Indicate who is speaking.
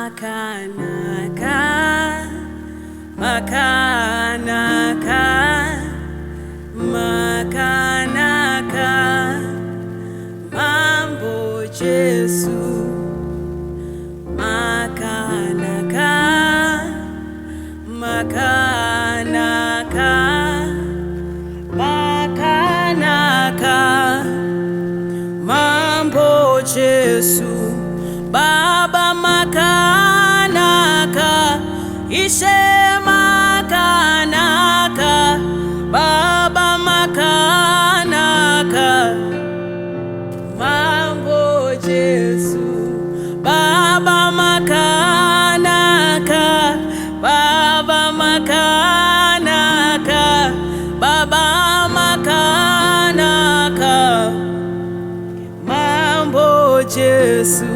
Speaker 1: Makanaka, makanaka, makanaka, mambo Yesu. Makanaka, makanaka, makanaka, mambo Yesu. Baba makanaka, ishe makanaka, Baba makanaka, mambo Yesu. Baba makanaka, Baba makanaka, Baba makanaka, mambo Yesu.